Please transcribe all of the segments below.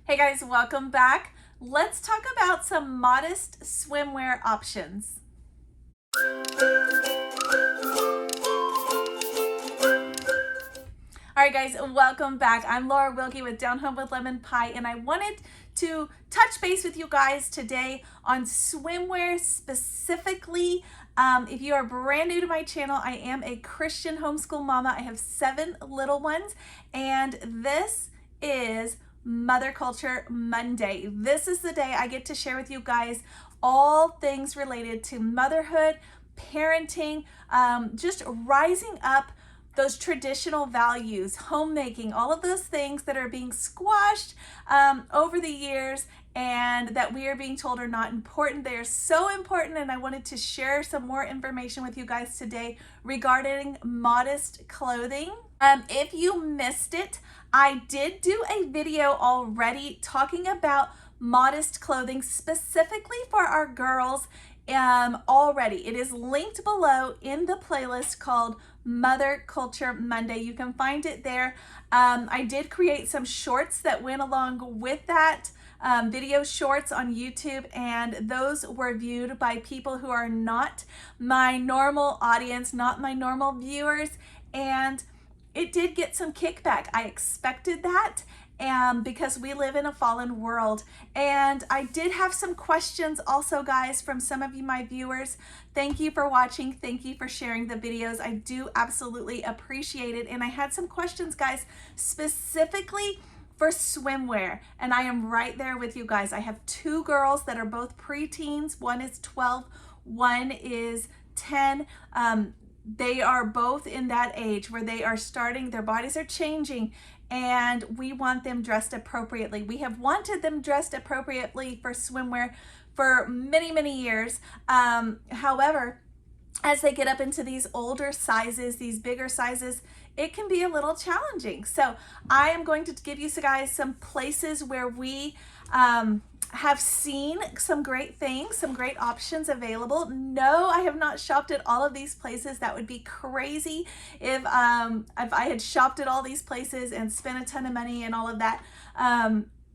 Hey guys, welcome back. Let's talk about some modest swimwear options. All right guys, welcome back. I'm Laura Wilkie with Down Home with Lemon Pie, and I wanted to touch base with you guys today on swimwear specifically. If you are brand new to my channel, I am a Christian homeschool mama. I have 7 little ones, and this is Mother Culture Monday. This is the day I get to share with you guys all things related to motherhood, parenting, just rising up those traditional values, homemaking, all of those things that are being squashed over the years and that we are being told are not important. They are so important, and I wanted to share some more information with you guys today regarding modest clothing. If you missed it, I did do a video already talking about modest clothing specifically for our girls already. It is linked below in the playlist called Mother Culture Monday. You can find it there. I did create some shorts that went along with that, video shorts on YouTube, and those were viewed by people who are not my normal audience, not my normal viewers, and it did get some kickback. I expected that, because we live in a fallen world. And I did have some questions also, guys, from some of you, my viewers. Thank you for watching. Thank you for sharing the videos. I do absolutely appreciate it. And I had some questions, guys, specifically for swimwear, and I am right there with you guys. I have 2 girls that are both preteens. One is 12, one is 10. They are both in that age where they are starting, their bodies are changing, and we want them dressed appropriately. We have wanted them dressed appropriately for swimwear for many, many years. However, as they get up into these older sizes, these bigger sizes, it can be a little challenging. So I am going to give you guys some places where we have seen some great things, some great options available. No, I have not shopped at all of these places. That would be crazy if I had shopped at all these places and spent a ton of money and all of that.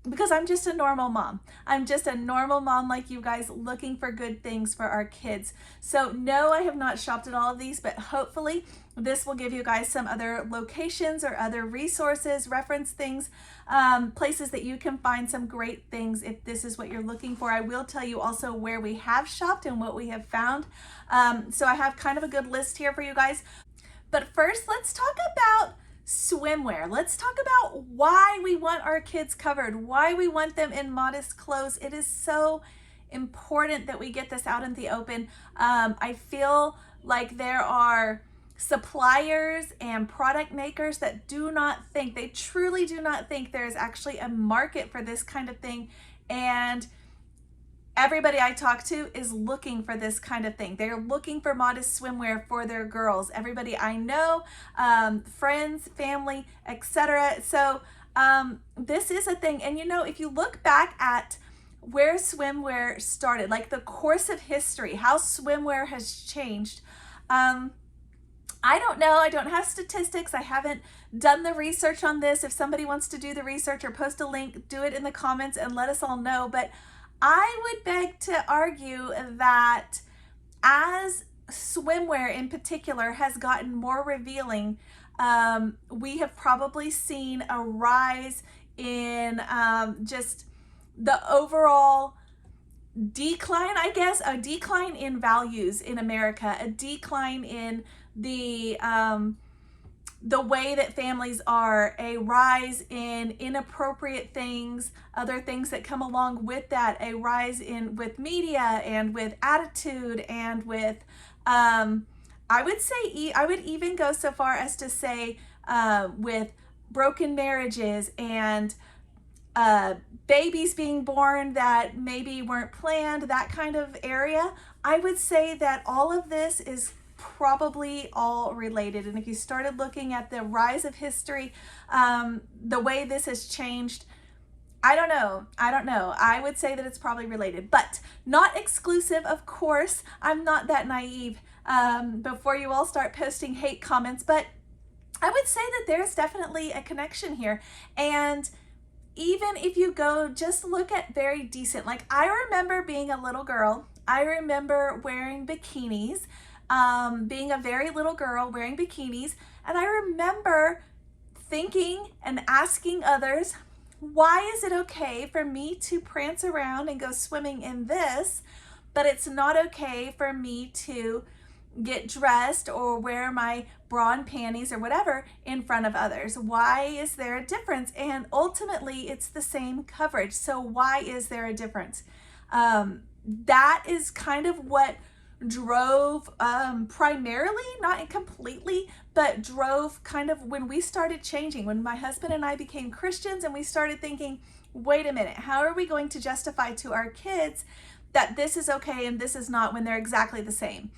Because I'm just a normal mom. I'm just a normal mom like you guys, looking for good things for our kids. So no, I have not shopped at all of these, but hopefully this will give you guys some other locations or other resources, reference things, places that you can find some great things if this is what you're looking for. I will tell you also where we have shopped and what we have found. So I have kind of a good list here for you guys. But first, let's talk about swimwear. Let's talk about why we want our kids covered, why we want them in modest clothes. It is so important that we get this out in the open. I feel like there are suppliers and product makers that do not think, they truly do not think there is actually a market for this kind of thing. And everybody I talk to is looking for this kind of thing. They're looking for modest swimwear for their girls. Everybody I know, friends, family, etc. So this is a thing. And you know, if you look back at where swimwear started, like the course of history, how swimwear has changed, I don't know. I don't have statistics. I haven't done the research on this. If somebody wants to do the research or post a link, do it in the comments and let us all know. But I would beg to argue that as swimwear in particular has gotten more revealing, we have probably seen a rise in just the overall decline, I guess, a decline in values in America, a decline in the way that families are, a rise in inappropriate things, other things that come along with that, a rise in with media and with attitude and with, I would even go so far as to say with broken marriages and babies being born that maybe weren't planned, that kind of area. I would say that all of this is probably all related. And if you started looking at the rise of history, the way this has changed, I don't know. I would say that it's probably related, but not exclusive, of course. I'm not that naive before you all start posting hate comments, but I would say that there's definitely a connection here. And even if you go, just look at very decent. Like, I remember being a little girl. I remember wearing bikinis, being a very little girl wearing bikinis. And I remember thinking and asking others, why is it okay for me to prance around and go swimming in this, but it's not okay for me to get dressed or wear my bra and panties or whatever in front of others? Why is there a difference? And ultimately, it's the same coverage. So why is there a difference? That is kind of what drove primarily, not completely, but drove kind of when we started changing, when my husband and I became Christians and we started thinking, wait a minute, how are we going to justify to our kids that this is okay and this is not when they're exactly the same?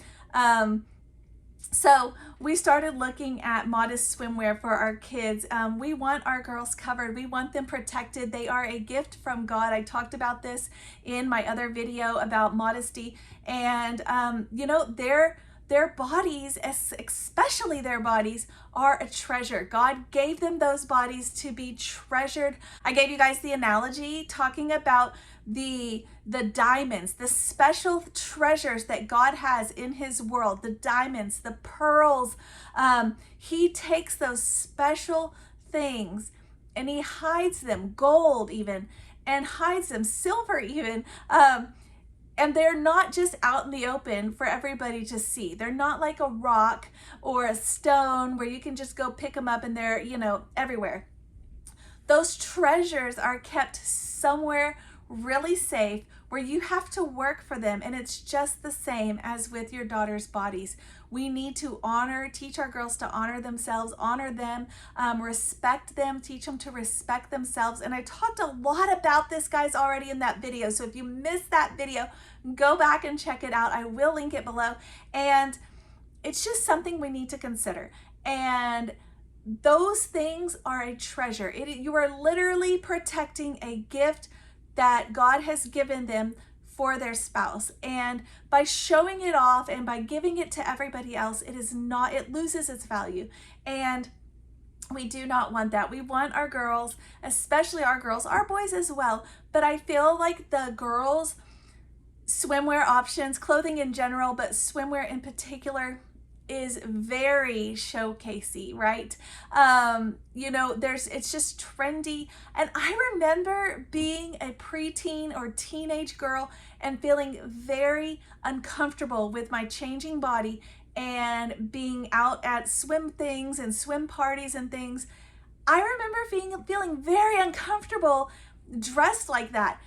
So we started looking at modest swimwear for our kids. We want our girls covered. We want them protected. They are a gift from God. I talked about this in my other video about modesty. And, you know, their bodies, especially their bodies, are a treasure. God gave them those bodies to be treasured. I gave you guys the analogy talking about the diamonds, the special treasures that God has in his world, the diamonds, the pearls. He takes those special things and he hides them, gold even, and hides them, silver even. And they're not just out in the open for everybody to see. They're not like a rock or a stone where you can just go pick them up and they're, you know, everywhere. Those treasures are kept somewhere really safe where you have to work for them. And it's just the same as with your daughter's bodies. We need to teach our girls to honor themselves, honor them, respect them, teach them to respect themselves. And I talked a lot about this, guys, already in that video. So if you missed that video, go back and check it out. I will link it below. And it's just something we need to consider. And those things are a treasure. You are literally protecting a gift that God has given them for their spouse. And by showing it off and by giving it to everybody else, it loses its value. And we do not want that. We want our girls, especially our girls, our boys as well. But I feel like the girls' swimwear options, clothing in general, but swimwear in particular, is very showcasey, right? You know, it's just trendy. And I remember being a preteen or teenage girl and feeling very uncomfortable with my changing body and being out at swim things and swim parties and things. I remember feeling very uncomfortable dressed like that.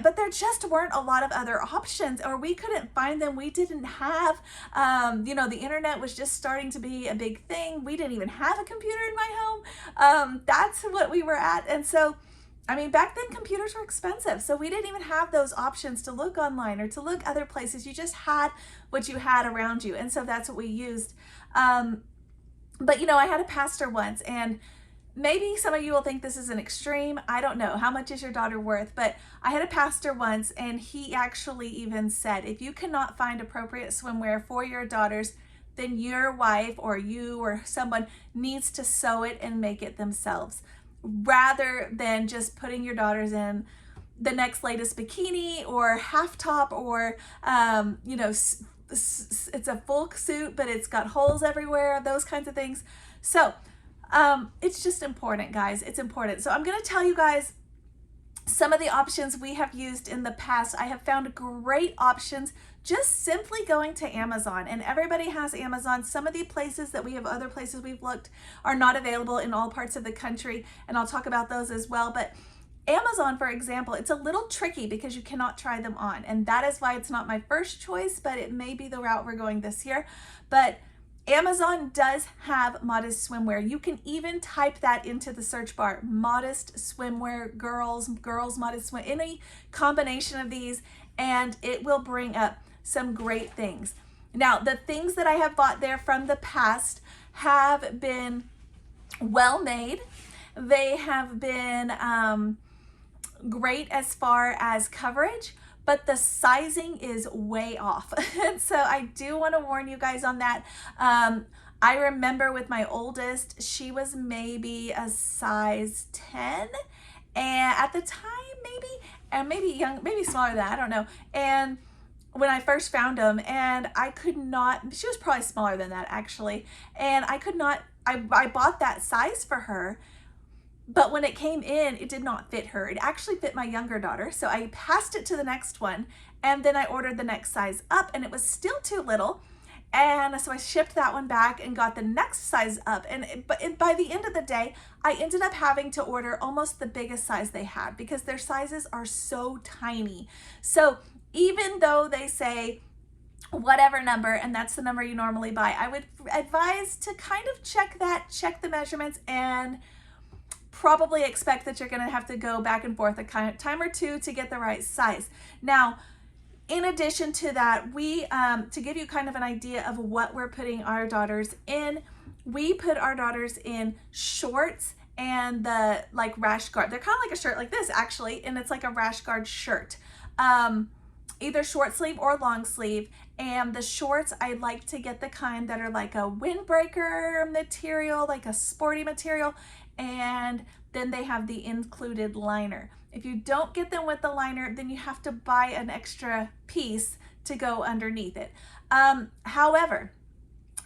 But there just weren't a lot of other options, or we couldn't find them. We didn't have, you know, the internet was just starting to be a big thing. We didn't even have a computer in my home. That's what we were at. And so, I mean, back then computers were expensive. So we didn't even have those options to look online or to look other places. You just had what you had around you. And so that's what we used. But, you know, I had a pastor once, and maybe some of you will think this is an extreme. I don't know. How much is your daughter worth? But I had a pastor once, and he actually even said, if you cannot find appropriate swimwear for your daughters, then your wife or you or someone needs to sew it and make it themselves, rather than just putting your daughters in the next latest bikini or half top or, you know, it's a full suit, but it's got holes everywhere, those kinds of things. So, it's just important, guys. It's important. So I'm going to tell you guys some of the options we have used in the past. I have found great options just simply going to Amazon, and everybody has Amazon. Some of the places that we have, other places we've looked, are not available in all parts of the country, and I'll talk about those as well. But Amazon, for example, it's a little tricky because you cannot try them on, and that is why it's not my first choice, but it may be the route we're going this year. But Amazon does have modest swimwear. You can even type that into the search bar, modest swimwear, girls modest swim, any combination of these, and it will bring up some great things. Now, the things that I have bought there from the past have been well made. They have been great as far as coverage, but the sizing is way off. And so I do want to warn you guys on that. I remember with my oldest, she was maybe a size 10, and at the time maybe smaller than that, I don't know. And when I first found them, and I could not, she was probably smaller than that actually, and I could not, I bought that size for her, but when it came in, it did not fit her. It actually fit my younger daughter. So I passed it to the next one, and then I ordered the next size up, and it was still too little. And so I shipped that one back and got the next size up. But by the end of the day, I ended up having to order almost the biggest size they had because their sizes are so tiny. So even though they say whatever number, and that's the number you normally buy, I would advise to kind of check the measurements, and probably expect that you're going to have to go back and forth a time or two to get the right size. Now, in addition to that, we, to give you kind of an idea of what we're putting our daughters in, we put our daughters in shorts and the like rash guard. They're kind of like a shirt like this actually, and it's like a rash guard shirt. Either short sleeve or long sleeve. And the shorts, I like to get the kind that are like a windbreaker material, like a sporty material, and then they have the included liner. If you don't get them with the liner, then you have to buy an extra piece to go underneath it. However,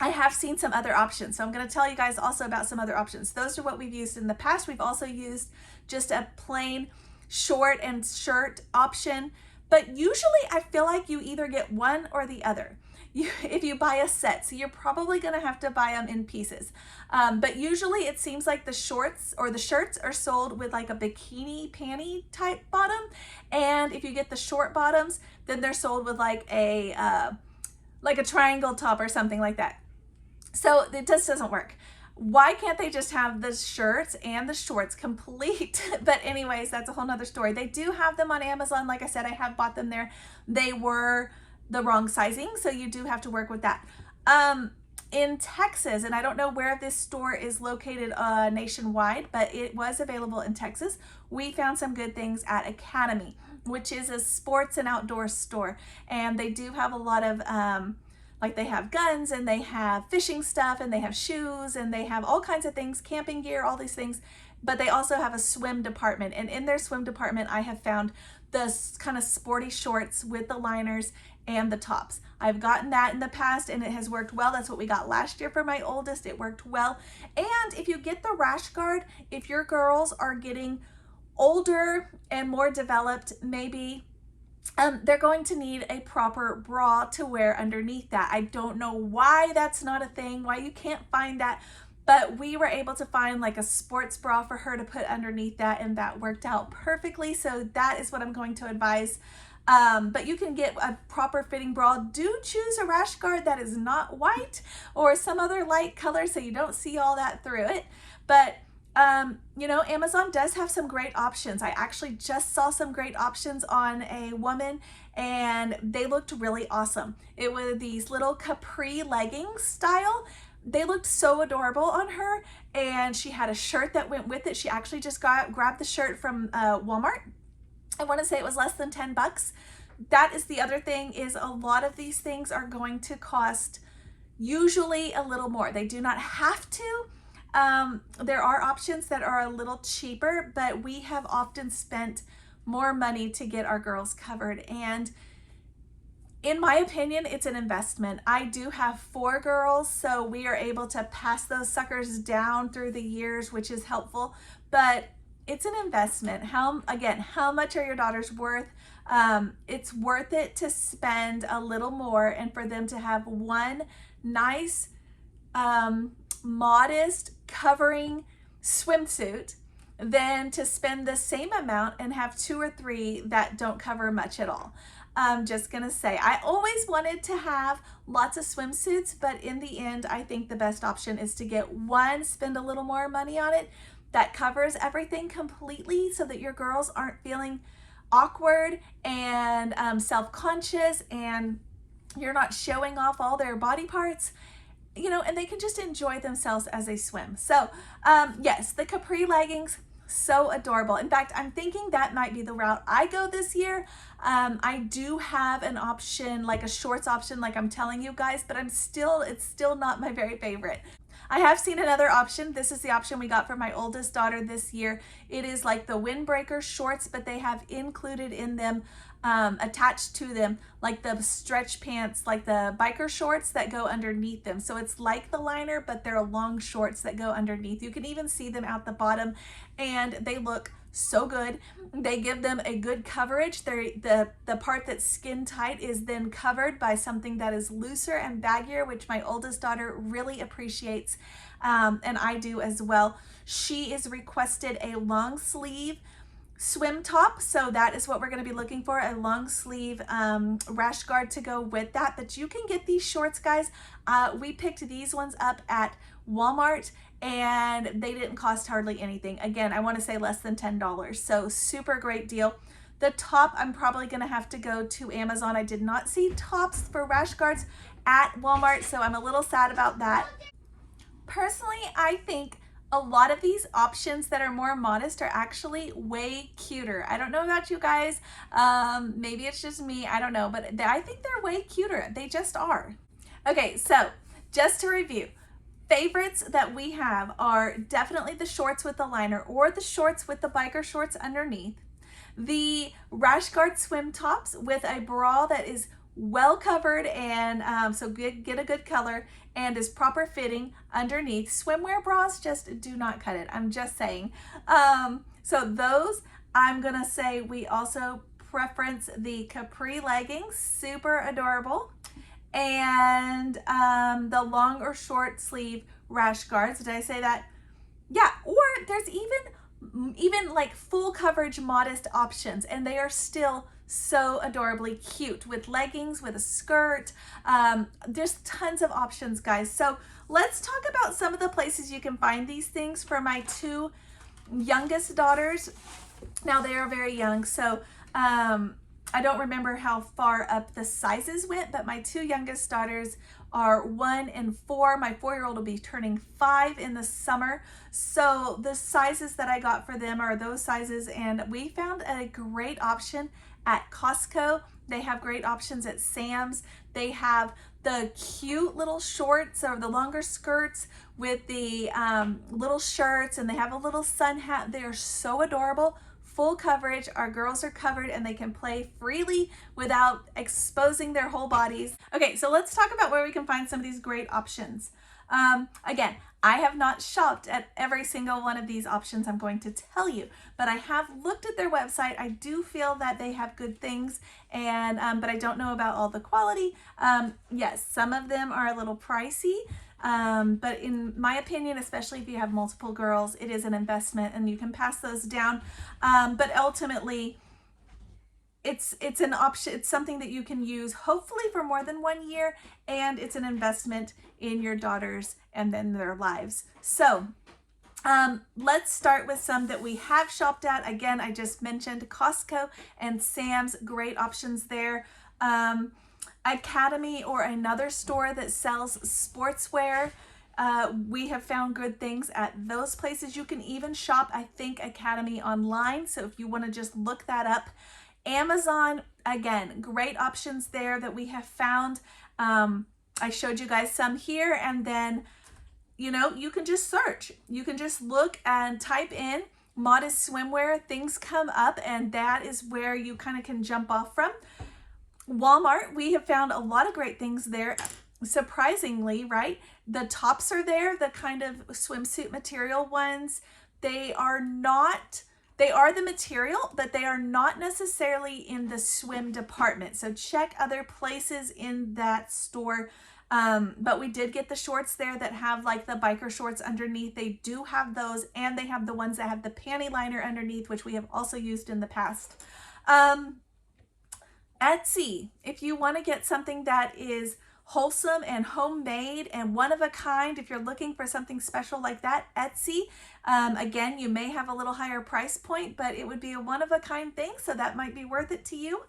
I have seen some other options, so I'm going to tell you guys also about some other options. Those are what we've used in the past. We've also used just a plain short and shirt option, but usually I feel like you either get one or the other. If you buy a set, so you're probably going to have to buy them in pieces. But usually it seems like the shorts or the shirts are sold with like a bikini panty type bottom. And if you get the short bottoms, then they're sold with like a triangle top or something like that. So it just doesn't work. Why can't they just have the shirts and the shorts complete? But anyways, that's a whole nother story. They do have them on Amazon. Like I said, I have bought them there. They were the wrong sizing, so you do have to work with that. In Texas, and I don't know where this store is located nationwide, but it was available in Texas. We found some good things at Academy, which is a sports and outdoor store. And they do have a lot of, like they have guns, and they have fishing stuff, and they have shoes, and they have all kinds of things, camping gear, all these things. But they also have a swim department. And in their swim department, I have found the kind of sporty shorts with the liners and the tops. I've gotten that in the past, and it has worked well. That's what we got last year for my oldest. It worked well. And if you get the rash guard, if your girls are getting older and more developed, maybe they're going to need a proper bra to wear underneath that. I don't know why that's not a thing, why you can't find that, but we were able to find like a sports bra for her to put underneath that, and that worked out perfectly. So that is what I'm going to advise. But you can get a proper fitting bra. Do choose a rash guard that is not white or some other light color so you don't see all that through it. But you know, Amazon does have some great options. I actually just saw some great options on a woman, and they looked really awesome. It was these little capri leggings style. They looked so adorable on her, and she had a shirt that went with it. She actually just grabbed the shirt from Walmart. I want to say it was less than 10 bucks. That is the other thing, is a lot of these things are going to cost usually a little more. They do not have to. There are options that are a little cheaper, but we have often spent more money to get our girls covered. And in my opinion, it's an investment. I do have 4 girls, so we are able to pass those suckers down through the years, which is helpful, but it's an investment. How much are your daughters worth? It's worth it to spend a little more and for them to have one nice, modest covering swimsuit than to spend the same amount and have 2 or 3 that don't cover much at all. I'm just gonna say, I always wanted to have lots of swimsuits, but in the end, I think the best option is to get one, spend a little more money on it, that covers everything completely so that your girls aren't feeling awkward and self-conscious, and you're not showing off all their body parts, you know, and they can just enjoy themselves as they swim. So yes, the capri leggings, so adorable. In fact, I'm thinking that might be the route I go this year. I do have an option, like a shorts option, like I'm telling you guys, but it's still not my very favorite. I have seen another option. This is the option we got for my oldest daughter this year. It is like the windbreaker shorts, but they have included in them, attached to them, like the stretch pants, like the biker shorts that go underneath them. So it's like the liner, but they're long shorts that go underneath. You can even see them at the bottom, and they look so good. They give them a good coverage. The part that's skin tight is then covered by something that is looser and baggier, which my oldest daughter really appreciates, and I do as well. She is requested a long sleeve swim top, so that is what we're going to be looking for, a long sleeve rash guard to go with that. But you can get these shorts, guys. We picked these ones up at Walmart, and they didn't cost hardly anything. Again, I want to say less than $10, so super great deal. The top, I'm probably going to have to go to Amazon. I did not see tops for rash guards at Walmart, so I'm a little sad about that. Personally, I think a lot of these options that are more modest are actually way cuter. I don't know about you guys. Maybe it's just me. I don't know, but I think they're way cuter. They just are. Okay, so just to review, favorites that we have are definitely the shorts with the liner or the shorts with the biker shorts underneath, the rash guard swim tops with a bra that is well covered and so get a good color and is proper fitting underneath. Swimwear bras just do not cut it. I'm just saying. So those, I'm gonna say we also preference the capri leggings, super adorable, and the long or short sleeve rash guards. Did I say that? Yeah, or there's even like full coverage modest options, and they are still so adorably cute with leggings, with a skirt. There's tons of options, guys. So let's talk about some of the places you can find these things for my two youngest daughters. Now they are very young, so I don't remember how far up the sizes went, but my two youngest daughters are 1 and 4. My 4-year-old will be turning 5 in the summer. So the sizes that I got for them are those sizes, and we found a great option at Costco. They have great options at Sam's. They have the cute little shorts or the longer skirts with the little shirts, and they have a little sun hat. They are so adorable. Full coverage. Our girls are covered and they can play freely without exposing their whole bodies. Okay, so let's talk about where we can find some of these great options. Again, I have not shopped at every single one of these options I'm going to tell you, but I have looked at their website. I do feel that they have good things, and but I don't know about all the quality. Yes, some of them are a little pricey, but in my opinion, especially if you have multiple girls, it is an investment and you can pass those down. But ultimately, it's an option. It's something that you can use hopefully for more than 1 year, and it's an investment in your daughters and then their lives. So let's start with some that we have shopped at. Again, I just mentioned Costco and Sam's, great options there. Academy or another store that sells sportswear. We have found good things at those places. You can even shop, I think, Academy online. So if you want to just look that up. Amazon, again, great options there that we have found. I showed you guys some here, and then, you know, you can just search. You can just look and type in modest swimwear. Things come up, and that is where you kind of can jump off from. Walmart, we have found a lot of great things there. Surprisingly, right? The tops are there, the kind of swimsuit material ones. They are the material, but they are not necessarily in the swim department. So check other places in that store. But we did get the shorts there that have like the biker shorts underneath. They do have those, and they have the ones that have the panty liner underneath, which we have also used in the past. Etsy, if you want to get something that is wholesome and homemade and one of a kind, if you're looking for something special like that, Etsy, again, you may have a little higher price point, but it would be a one of a kind thing, so that might be worth it to you.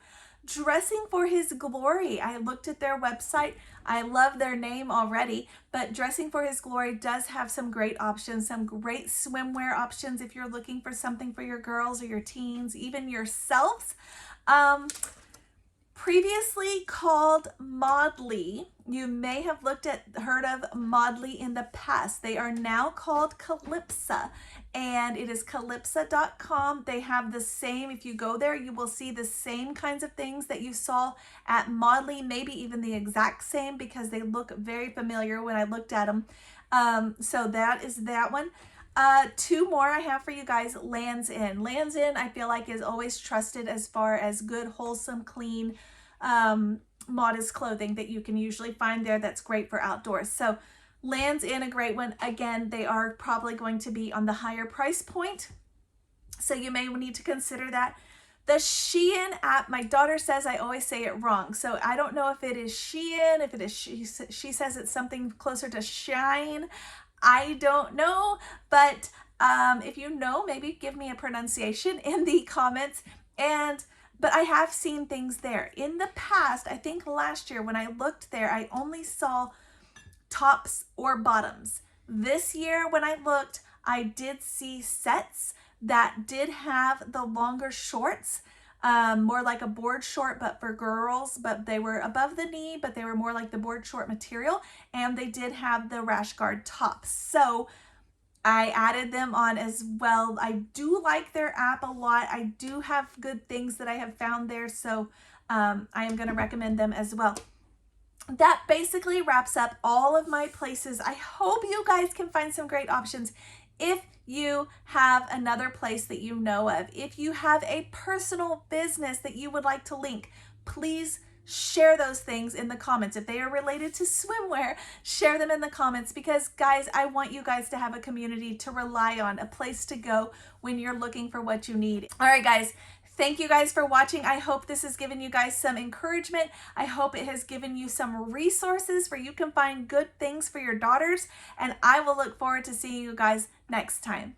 Dressing for His Glory, I looked at their website. I love their name already, but Dressing for His Glory does have some great options, some great swimwear options if you're looking for something for your girls or your teens, even yourselves. previously called Modly. You may have heard of Modly in the past. They are now called Calypsa, and it is calypsa.com. They have the same, if you go there, you will see the same kinds of things that you saw at Modly, maybe even the exact same, because they look very familiar when I looked at them. So that is that one. Two more I have for you guys. Lands End. Lands End, I feel like, is always trusted as far as good, wholesome, clean, modest clothing that you can usually find there that's great for outdoors. So Lands End, a great one. Again, they are probably going to be on the higher price point, so you may need to consider that. The Shein app, my daughter says I always say it wrong, so I don't know if it is Shein, if it is she says it's something closer to Shine. I don't know, but if you know, maybe give me a pronunciation in the comments. But I have seen things there. In the past, I think last year when I looked there, I only saw tops or bottoms. This year when I looked, I did see sets that did have the longer shorts, more like a board short, but for girls, but they were above the knee, but they were more like the board short material, and they did have the rash guard tops. So I added them on as well. I do like their app a lot. I do have good things that I have found there, so I am going to recommend them as well. That basically wraps up all of my places. I hope you guys can find some great options. If you have another place that you know of, if you have a personal business that you would like to link, please share those things in the comments. If they are related to swimwear, share them in the comments, because guys, I want you guys to have a community to rely on, a place to go when you're looking for what you need. All right, guys. Thank you guys for watching. I hope this has given you guys some encouragement. I hope it has given you some resources where you can find good things for your daughters. And I will look forward to seeing you guys next time.